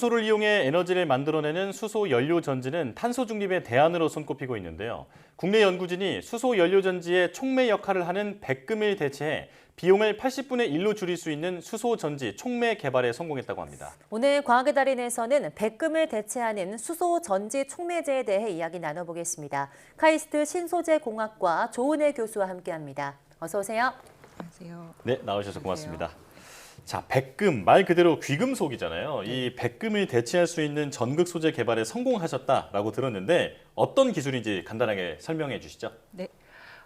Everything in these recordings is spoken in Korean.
수소를 이용해 에너지를 만들어내는 수소 연료 전지는 탄소 중립의 대안으로 손꼽히고 있는데요. 국내 연구진이 수소 연료 전지의 촉매 역할을 하는 백금을 대체해 비용을 80분의 1로 줄일 수 있는 수소 전지 촉매 개발에 성공했다고 합니다. 오늘 과학의 달인에서는 백금을 대체하는 수소 전지 촉매제에 대해 이야기 나눠보겠습니다. 카이스트 신소재공학과 조은혜 교수와 함께합니다. 어서 오세요. 안녕하세요. 네, 나오셔서 고맙습니다. 자, 백금, 말 그대로 귀금속이잖아요. 이 백금을 대체할 수 있는 전극 소재 개발에 성공하셨다라고 들었는데 어떤 기술인지 간단하게 설명해 주시죠. 네.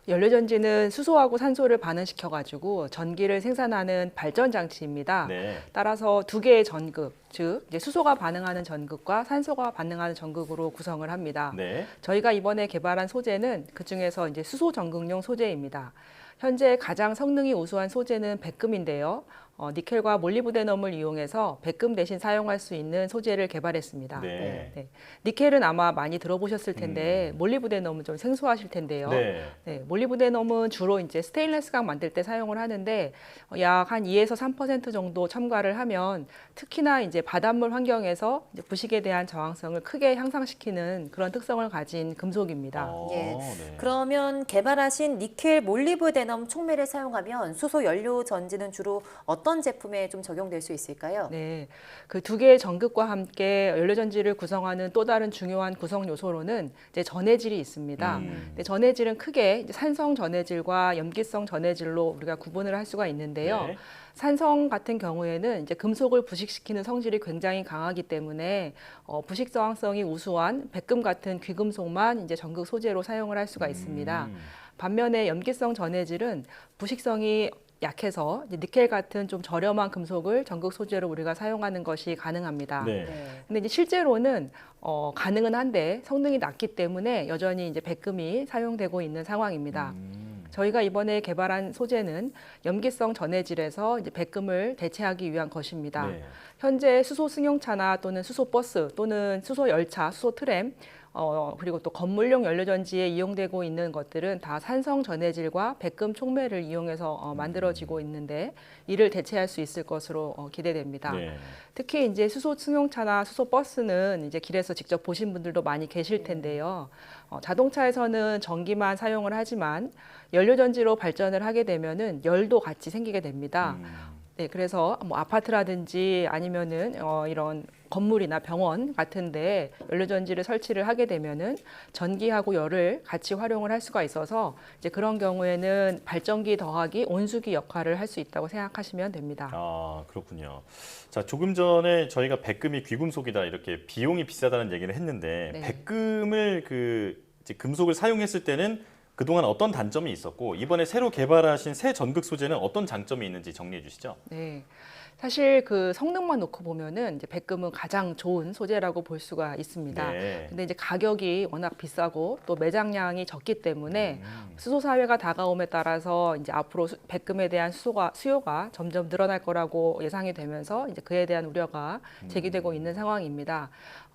연료전지는 수소하고 산소를 반응시켜가지고 전기를 생산하는 발전 장치입니다. 네. 따라서 두 개의 전극, 즉 이제 수소가 반응하는 전극과 산소가 반응하는 전극으로 구성을 합니다. 네. 저희가 이번에 개발한 소재는 그 중에서 이제 수소 전극용 소재입니다. 현재 가장 성능이 우수한 소재는 백금인데요. 니켈과 몰리브데넘을 이용해서 백금 대신 사용할 수 있는 소재를 개발했습니다. 네. 니켈은 아마 많이 들어보셨을 텐데 몰리브데넘은 좀 생소하실 텐데요. 네. 몰리브데넘은 주로 이제 스테인리스 각 만들 때 사용을 하는데 약 한 2에서 3% 정도 첨가를 하면 특히나 이제 바닷물 환경에서 이제 부식에 대한 저항성을 크게 향상시키는 그런 특성을 가진 금속입니다. 예. 네. 그러면 개발하신 니켈 몰리브데넘 촉매를 사용하면 수소 연료 전지는 주로 어떤 제품에 좀 적용될 수 있을까요? 네, 그 두 개의 전극과 함께 연료전지를 구성하는 또 다른 중요한 구성 요소로는 이제 전해질이 있습니다. 근데 전해질은 크게 이제 산성 전해질과 염기성 전해질로 우리가 구분을 할 수가 있는데요. 네. 산성 같은 경우에는 이제 금속을 부식시키는 성질이 굉장히 강하기 때문에 부식 저항성이 우수한 백금 같은 귀금속만 이제 전극 소재로 사용을 할 수가 있습니다. 반면에 염기성 전해질은 부식성이 약해서 이제 니켈 같은 좀 저렴한 금속을 전극 소재로 우리가 사용하는 것이 가능합니다. 네. 근데 이제 실제로는 가능은 한데 성능이 낮기 때문에 여전히 이제 백금이 사용되고 있는 상황입니다. 저희가 이번에 개발한 소재는 염기성 전해질에서 이제 백금을 대체하기 위한 것입니다. 네. 현재 수소 승용차나 또는 수소 버스 또는 수소 열차, 수소 트램 그리고 또 건물용 연료전지에 이용되고 있는 것들은 다 산성 전해질과 백금 촉매를 이용해서 만들어지고 있는데 이를 대체할 수 있을 것으로 기대됩니다. 네. 특히 이제 수소 승용차나 수소 버스는 이제 길에서 직접 보신 분들도 많이 계실 텐데요. 자동차에서는 전기만 사용을 하지만 연료전지로 발전을 하게 되면은 열도 같이 생기게 됩니다. 네, 그래서 뭐 아파트라든지 아니면은 이런 건물이나 병원 같은데 연료전지를 설치를 하게 되면은 전기하고 열을 같이 활용을 할 수가 있어서 이제 그런 경우에는 발전기 더하기 온수기 역할을 할 수 있다고 생각하시면 됩니다. 아, 그렇군요. 자, 조금 전에 저희가 백금이 귀금속이다 이렇게 비용이 비싸다는 얘기를 했는데 네. 백금을 이제 금속을 사용했을 때는 그동안 어떤 단점이 있었고 이번에 새로 개발하신 새 전극 소재는 어떤 장점이 있는지 정리해 주시죠. 네. 사실 그 성능만 놓고 보면은 이제 백금은 가장 좋은 소재라고 볼 수가 있습니다. 네. 근데 이제 가격이 워낙 비싸고 또 매장량이 적기 때문에 수소 사회가 다가옴에 따라서 이제 앞으로 백금에 대한 수요가 점점 늘어날 거라고 예상이 되면서 이제 그에 대한 우려가 제기되고 있는 상황입니다.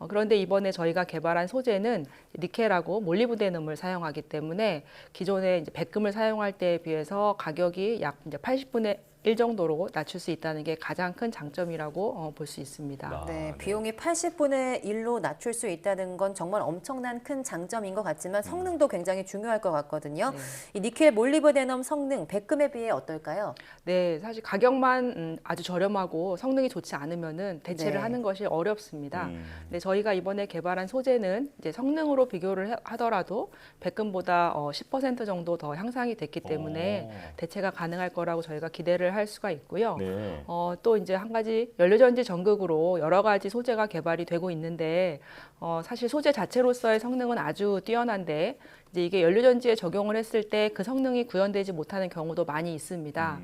그런데 이번에 저희가 개발한 소재는 니켈하고 몰리브데넘을 사용하기 때문에 기존에 이제 백금을 사용할 때에 비해서 가격이 약 이제 80분의 1 정도로 낮출 수 있다는 게 가장 큰 장점이라고 볼 수 있습니다. 네, 네. 비용이 80분의 1로 낮출 수 있다는 건 정말 엄청난 큰 장점인 것 같지만 성능도 굉장히 중요할 것 같거든요. 이 니켈 몰리브데넘 성능, 백금에 비해 어떨까요? 네, 사실 가격만 아주 저렴하고 성능이 좋지 않으면은 대체를 네. 하는 것이 어렵습니다. 근데 저희가 이번에 개발한 소재는 이제 성능으로 비교를 하더라도 백금보다 10% 정도 더 향상이 됐기 때문에 대체가 가능할 거라고 저희가 기대를 할 수가 있고요. 네. 또 이제 한 가지 연료전지 전극으로 여러 가지 소재가 개발이 되고 있는데 사실 소재 자체로서의 성능은 아주 뛰어난데 이제 이게 연료전지에 적용을 했을 때 그 성능이 구현되지 못하는 경우도 많이 있습니다.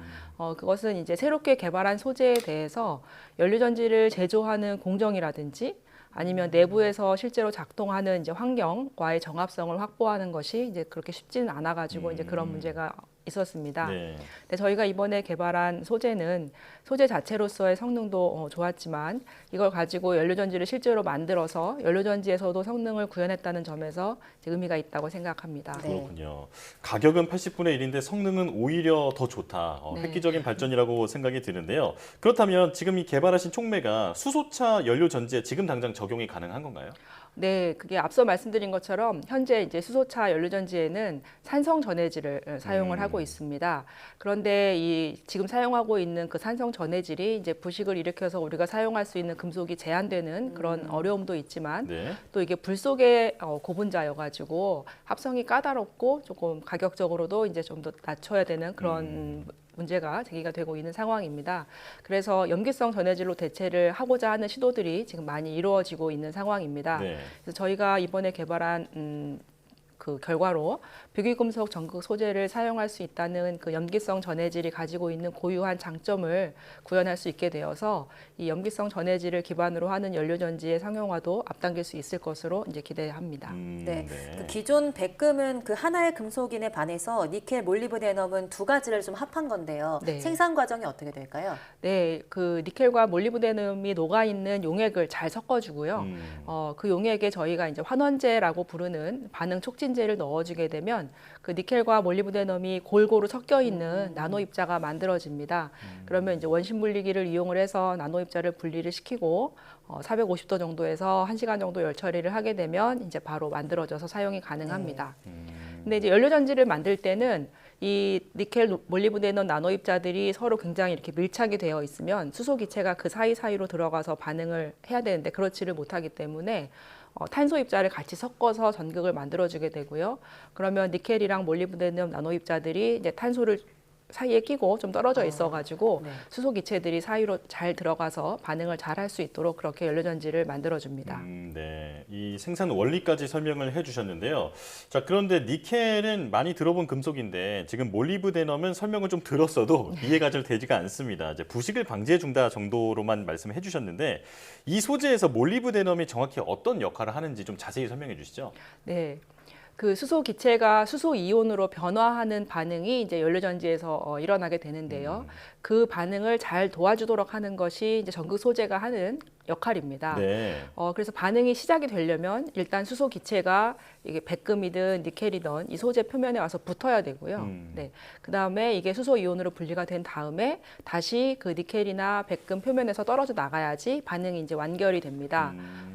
그것은 이제 새롭게 개발한 소재에 대해서 연료전지를 제조하는 공정이라든지 아니면 내부에서 실제로 작동하는 이제 환경과의 정합성을 확보하는 것이 이제 그렇게 쉽지는 않아가지고 이제 그런 문제가 있었습니다. 네. 근데 저희가 이번에 개발한 소재는 소재 자체로서의 성능도 좋았지만 이걸 가지고 연료전지를 실제로 만들어서 연료전지에서도 성능을 구현했다는 점에서 이제 의미가 있다고 생각합니다. 네. 그렇군요. 가격은 80분의 1인데 성능은 오히려 더 좋다. 네. 획기적인 발전이라고 생각이 드는데요. 그렇다면 지금 이 개발하신 촉매가 수소차 연료 전지에 지금 당장 적용이 가능한 건가요? 네, 그게 앞서 말씀드린 것처럼 현재 이제 수소차 연료전지에는 산성 전해질을 사용을 하고 있습니다. 그런데 이 지금 사용하고 있는 그 산성 전해질이 이제 부식을 일으켜서 우리가 사용할 수 있는 금속이 제한되는 그런 어려움도 있지만 네. 또 이게 불 속의 고분자여가지고 합성이 까다롭고 조금 가격적으로도 이제 좀 더 낮춰야 되는 그런 문제가 제기가 되고 있는 상황입니다. 그래서 염기성 전해질로 대체를 하고자 하는 시도들이 지금 많이 이루어지고 있는 상황입니다. 네. 그래서 저희가 이번에 개발한 그 결과로 비귀금속 전극 소재를 사용할 수 있다는 그 염기성 전해질이 가지고 있는 고유한 장점을 구현할 수 있게 되어서 이 염기성 전해질을 기반으로 하는 연료전지의 상용화도 앞당길 수 있을 것으로 이제 기대합니다. 네. 그 기존 백금은 그 하나의 금속인에 반해서 니켈, 몰리브데넘은 두 가지를 좀 합한 건데요. 네. 생산 과정이 어떻게 될까요? 네, 그 니켈과 몰리브데넘이 녹아 있는 용액을 잘 섞어주고요. 그 용액에 저희가 이제 환원제라고 부르는 반응 촉진제를 넣어주게 되면 그 니켈과 몰리브데넘이 골고루 섞여 있는 나노 입자가 만들어집니다. 그러면 이제 원심 분리기를 이용을 해서 나노 입자를 분리를 시키고 450도 정도에서 1시간 정도 열 처리를 하게 되면 이제 바로 만들어져서 사용이 가능합니다. 근데 이제 연료전지를 만들 때는 이 니켈, 몰리브데넘 나노 입자들이 서로 굉장히 이렇게 밀착이 되어 있으면 수소 기체가 그 사이사이로 들어가서 반응을 해야 되는데 그렇지를 못하기 때문에 탄소 입자를 같이 섞어서 전극을 만들어주게 되고요. 그러면 니켈이랑 몰리브데넘 나노 입자들이 이제 탄소를 사이에 끼고 좀 떨어져 있어가지고 네. 수소 기체들이 사이로 잘 들어가서 반응을 잘 할 수 있도록 그렇게 연료전지를 만들어줍니다. 네. 이 생산 원리까지 설명을 해주셨는데요. 자, 그런데 니켈은 많이 들어본 금속인데 지금 몰리브데넘은 설명을 좀 들었어도 이해가 잘 되지가 않습니다. 이제 부식을 방지해 준다 정도로만 말씀해 주셨는데 이 소재에서 몰리브데넘이 정확히 어떤 역할을 하는지 좀 자세히 설명해 주시죠. 네. 그 수소 기체가 수소 이온으로 변화하는 반응이 이제 연료전지에서 일어나게 되는데요. 그 반응을 잘 도와주도록 하는 것이 이제 전극 소재가 하는 역할입니다. 네. 그래서 반응이 시작이 되려면 일단 수소 기체가 이게 백금이든 니켈이든 이 소재 표면에 와서 붙어야 되고요. 네. 그 다음에 이게 수소 이온으로 분리가 된 다음에 다시 그 니켈이나 백금 표면에서 떨어져 나가야지 반응이 이제 완결이 됩니다.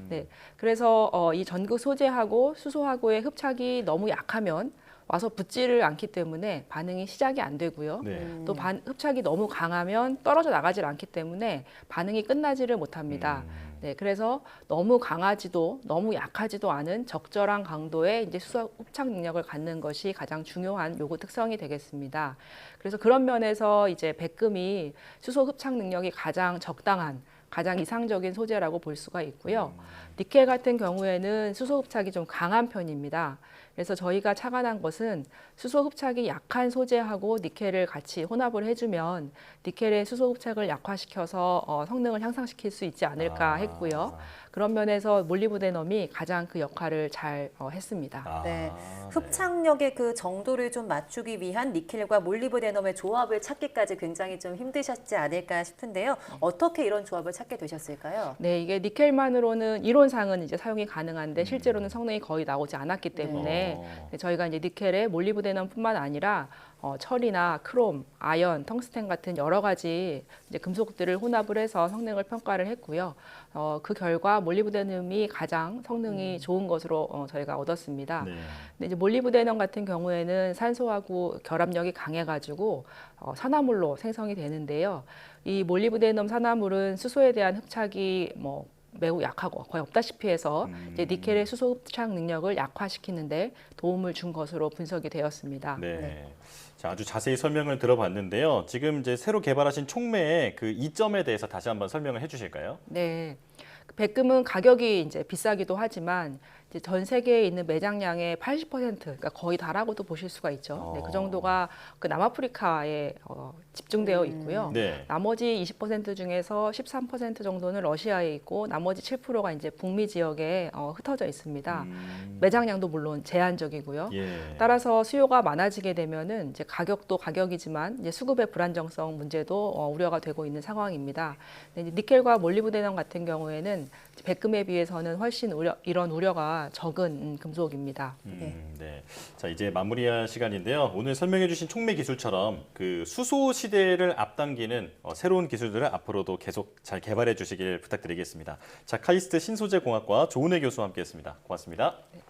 네. 그래서 이 전극 소재하고 수소하고의 흡착이 너무 약하면 와서 붙지를 않기 때문에 반응이 시작이 안 되고요. 네. 또 흡착이 너무 강하면 떨어져 나가질 않기 때문에 반응이 끝나지를 못합니다. 네, 그래서 너무 강하지도 너무 약하지도 않은 적절한 강도의 이제 수소 흡착 능력을 갖는 것이 가장 중요한 요구 특성이 되겠습니다. 그래서 그런 면에서 이제 백금이 수소 흡착 능력이 가장 적당한 가장 이상적인 소재라고 볼 수가 있고요. 니켈 같은 경우에는 수소 흡착이 좀 강한 편입니다. 그래서 저희가 착안한 것은 수소 흡착이 약한 소재하고 니켈을 같이 혼합을 해주면 니켈의 수소 흡착을 약화시켜서 성능을 향상시킬 수 있지 않을까 했고요. 그런 면에서 몰리브데넘이 가장 그 역할을 잘 했습니다. 네. 흡착력의 그 정도를 좀 맞추기 위한 니켈과 몰리브데넘의 조합을 찾기까지 굉장히 좀 힘드셨지 않을까 싶은데요. 어떻게 이런 조합을 찾게 되셨을까요? 네, 이게 니켈만으로는 이론상은 이제 사용이 가능한데 실제로는 성능이 거의 나오지 않았기 때문에 저희가 이제 니켈에 몰리브데넘뿐만 아니라 철이나 크롬, 아연, 텅스텐 같은 여러 가지 이제 금속들을 혼합을 해서 성능을 평가를 했고요. 그 결과 몰리브데넘이 가장 성능이 좋은 것으로 저희가 얻었습니다. 네. 근데 이제 몰리브데넘 같은 경우에는 산소하고 결합력이 강해가지고 산화물로 생성이 되는데요. 이 몰리브데넘 산화물은 수소에 대한 흡착이 매우 약하고 거의 없다시피 해서 이제 니켈의 수소 흡착 능력을 약화시키는데 도움을 준 것으로 분석이 되었습니다. 네. 자, 아주 자세히 설명을 들어봤는데요. 지금 이제 새로 개발하신 촉매의 그 이점에 대해서 다시 한번 설명을 해주실까요? 네. 백금은 가격이 이제 비싸기도 하지만 이제 전 세계에 있는 매장량의 80%, 그러니까 거의 다라고도 보실 수가 있죠. 네, 그 정도가 그 남아프리카에 집중되어 있고요. 네. 나머지 20% 중에서 13% 정도는 러시아에 있고 나머지 7%가 이제 북미 지역에 흩어져 있습니다. 매장량도 물론 제한적이고요. 예. 따라서 수요가 많아지게 되면은 이제 가격도 가격이지만 이제 수급의 불안정성 문제도 우려가 되고 있는 상황입니다. 네, 이제 니켈과 몰리브데넘 같은 경우에는 백금에 비해서는 훨씬 이런 우려가 적은 금속입니다. 네. 자, 이제 마무리할 시간인데요. 오늘 설명해주신 촉매 기술처럼 그 수소 시대를 앞당기는 새로운 기술들을 앞으로도 계속 잘 개발해 주시길 부탁드리겠습니다. 자, 카이스트 신소재 공학과 조은혜 교수와 함께했습니다. 고맙습니다. 네,